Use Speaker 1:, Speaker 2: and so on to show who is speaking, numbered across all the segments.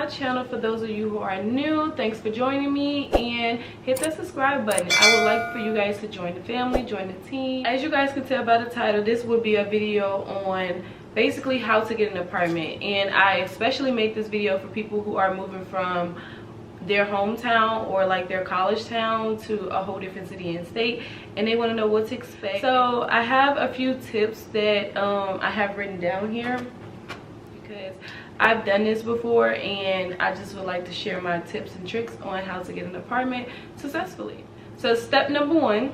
Speaker 1: my channel. For those of you who are new, thanks for joining me, and hit that subscribe button. I would like for you guys to join the family, join the team. As you guys can tell by the title, this will be a video on basically how to get an apartment, and I especially made this video for people who are moving from their hometown or like their college town to a whole different city and state, and they want to know what to expect. So I have a few tips that I have written down here because I've done this before, and I just would like to share my tips and tricks on how to get an apartment successfully. So step number one,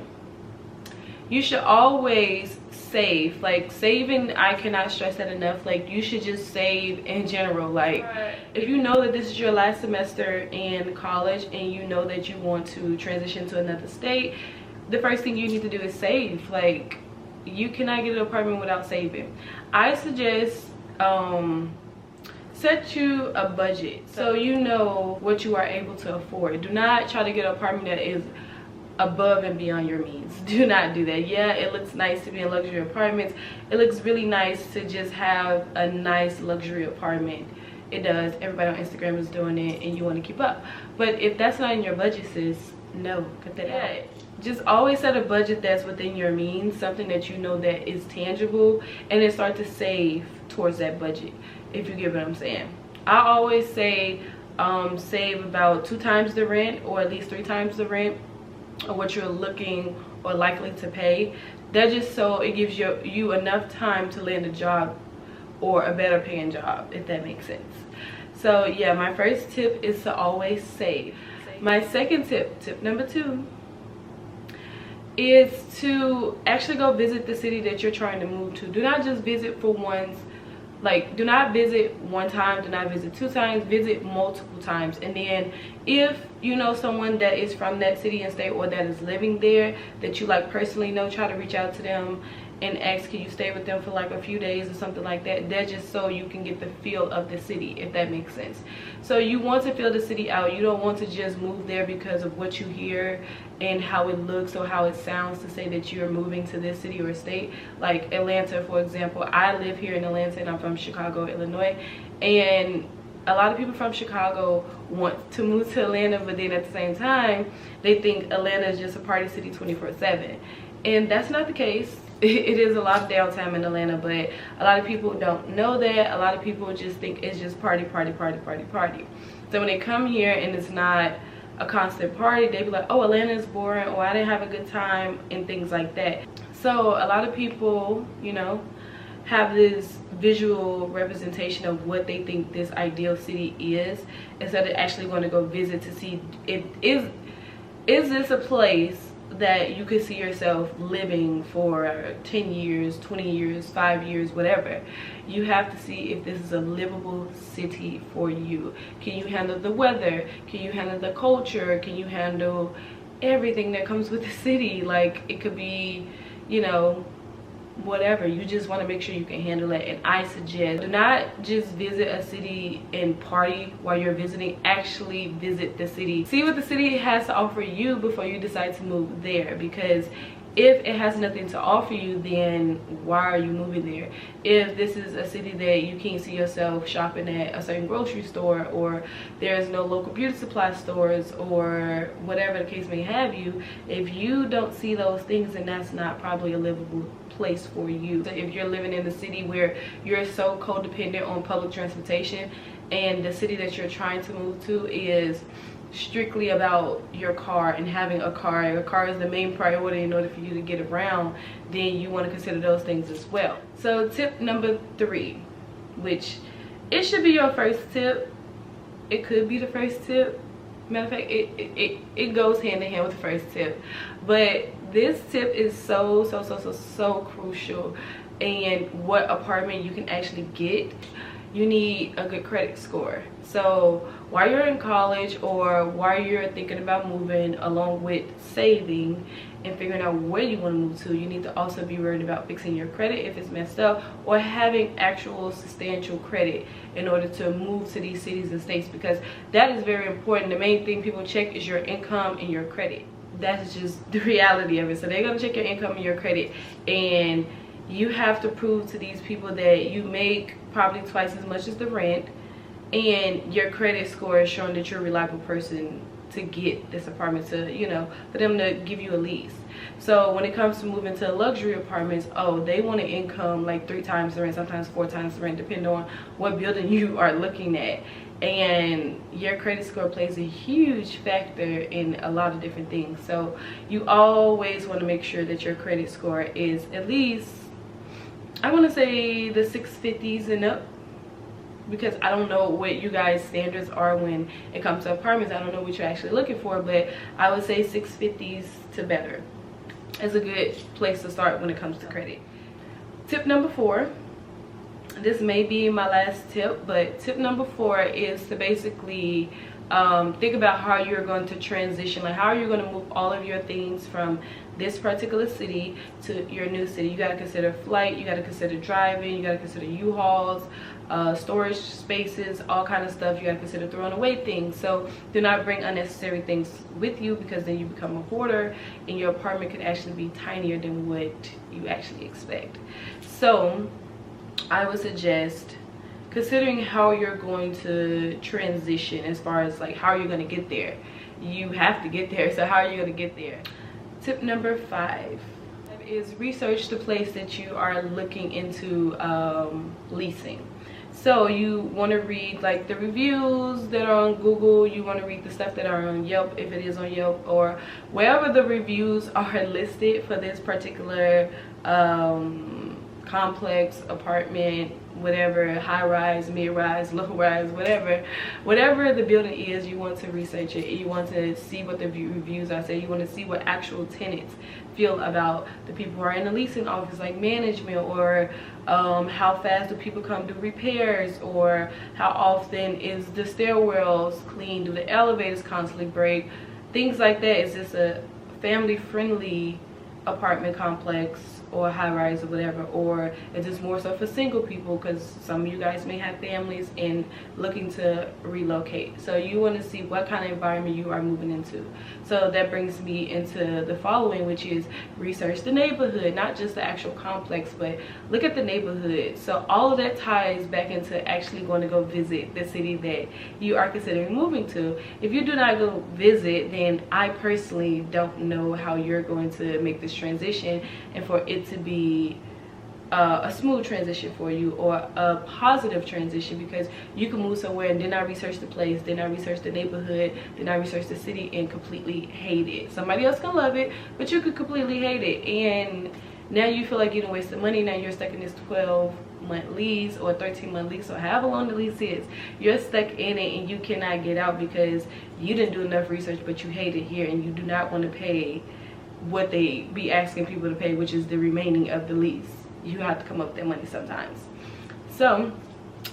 Speaker 1: you should always save. Like, saving, I cannot stress that enough. Like, you should just save in general. Like, if you know that this is your last semester in college and you know that you want to transition to another state, the first thing you need to do is save. Like, you cannot get an apartment without saving. I suggest set you a budget so you know what you are able to afford. Do not try to get an apartment that is above and beyond your means. Do not do that. Yeah, it looks nice to be in luxury apartments. It looks really nice to just have a nice luxury apartment. It does. Everybody on Instagram is doing it, and you want to keep up. But if that's not in your budget, sis, no, cut that out. Just always set a budget that's within your means, something that you know that is tangible, and then start to save towards that budget, if you get what I'm saying. I always say save about 2 times the rent, or at least 3 times the rent, or what you're looking or likely to pay. That just so it gives you enough time to land a job, or a better paying job, if that makes sense. So yeah, my first tip is to always save. My second tip number 2, is to actually go visit the city that you're trying to move to. Do not just visit for once. Like, do not visit 1 time, do not visit 2 times, visit multiple times. And then if you know someone that is from that city and state, or that is living there, that you like personally know, try to reach out to them and ask, can you stay with them for like a few days or something like that. That's just so you can get the feel of the city, if that makes sense. So you want to feel the city out. You don't want to just move there because of what you hear and how it looks or how it sounds to say that you're moving to this city or state. Like Atlanta, for example. I live here in Atlanta, and I'm from Chicago, Illinois, and a lot of people from Chicago want to move to Atlanta, but then at the same time they think Atlanta is just a party city 24/7, and that's not the case. It is a lot of downtime in Atlanta, but a lot of people don't know that. A lot of people just think it's just party. So when they come here and it's not a constant party, they be like, oh, Atlanta is boring, or I didn't have a good time, and things like that. So a lot of people, you know, have this visual representation of what they think this ideal city is, instead of actually going to go visit to see if is this a place that you could see yourself living for 10 years, 20 years, 5 years, whatever. You have to see if this is a livable city for you. Can you handle the weather? Can you handle the culture? Can you handle everything that comes with the city? Like, it could be, you know, whatever. You just want to make sure you can handle it. And I suggest, do not just visit a city and party while you're visiting. Actually visit the city, see what the city has to offer you before you decide to move there. Because if it has nothing to offer you, then why are you moving there? If this is a city that you can't see yourself shopping at a certain grocery store, or there's no local beauty supply stores, or whatever the case may have you, if you don't see those things, then that's not probably a livable place for you. So if you're living in the city where you're so codependent on public transportation, and the city that you're trying to move to is strictly about your car and having a car, your car is the main priority in order for you to get around, then you want to consider those things as well. So tip number 3, which it should be your first tip, it could be the first tip, matter of fact, it goes hand in hand with the first tip, but this tip is so crucial. And what apartment you can actually get, you need a good credit score. So while you're in college, or while you're thinking about moving, along with saving and figuring out where you want to move to, you need to also be worried about fixing your credit if it's messed up, or having actual substantial credit in order to move to these cities and states, because that is very important. The main thing people check is your income and your credit. That's just the reality of it. So they're going to check your income and your credit, and you have to prove to these people that you make probably twice as much as the rent, and your credit score is showing that you're a reliable person to get this apartment, to, you know, for them to give you a lease. So when it comes to moving to luxury apartments, oh, they want an income like 3 times the rent, sometimes 4 times the rent, depending on what building you are looking at. And your credit score plays a huge factor in a lot of different things. So you always want to make sure that your credit score is at least, I want to say, the 650s and up, because I don't know what you guys standards are when it comes to apartments. I don't know what you're actually looking for, but I would say 650s to better is a good place to start when it comes to credit. Tip number 4, this may be my last tip, but tip number 4 is to basically think about how you're going to transition, like how are you going to move all of your things from this particular city to your new city. You got to consider flight, you got to consider driving, you got to consider U-Hauls, storage spaces, all kind of stuff. You got to consider throwing away things. So do not bring unnecessary things with you, because then you become a hoarder and your apartment could actually be tinier than what you actually expect. So I would suggest considering how you're going to transition, as far as like how you're going to get there. You have to get there, so how are you going to get there? Tip number 5 is research the place that you are looking into leasing. So you want to read like the reviews that are on Google, you want to read the stuff that are on Yelp, if it is on Yelp, or wherever the reviews are listed for this particular complex, apartment, whatever, high rise, mid rise, low rise, whatever the building is. You want to research it. You want to see what the reviews are saying. You want to see what actual tenants feel about the people who are in the leasing office, like management, or how fast do people come do repairs, or how often is the stairwells clean, do the elevators constantly break, things like that. Is this a family friendly apartment complex or high rise or whatever, or is this more so for single people, because some of you guys may have families and looking to relocate. So you want to see what kind of environment you are moving into. So that brings me into the following, which is research the neighborhood, not just the actual complex, but look at the neighborhood. So all of that ties back into actually going to go visit the city that you are considering moving to. If you do not go visit, then I personally don't know how you're going to make this transition, and for it to be a smooth transition for you, or a positive transition, because you can move somewhere and then I research the place, then I research the neighborhood, then I research the city, and completely hate it. Somebody else can love it, but you could completely hate it, and now you feel like you didn't waste the money. Now you're stuck in this 12-month lease or 13-month lease, or however long the lease is. You're stuck in it and you cannot get out because you didn't do enough research, but you hate it here, and you do not want to pay what they be asking people to pay, which is the remaining of the lease. You have to come up with that money sometimes. So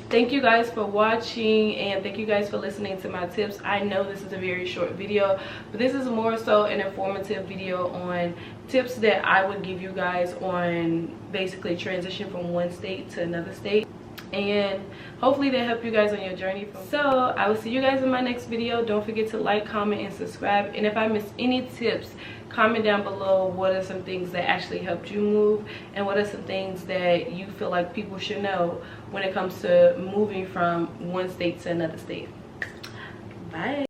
Speaker 1: thank you guys for watching, and thank you guys for listening to my tips. I know this is a very short video, but this is more so an informative video on tips that I would give you guys on basically transition from one state to another state, and hopefully they help you guys on your journey. So I will see you guys in my next video. Don't forget to like, comment, and subscribe. And if I miss any tips, comment down below what are some things that actually helped you move, and what are some things that you feel like people should know when it comes to moving from one state to another state. Bye.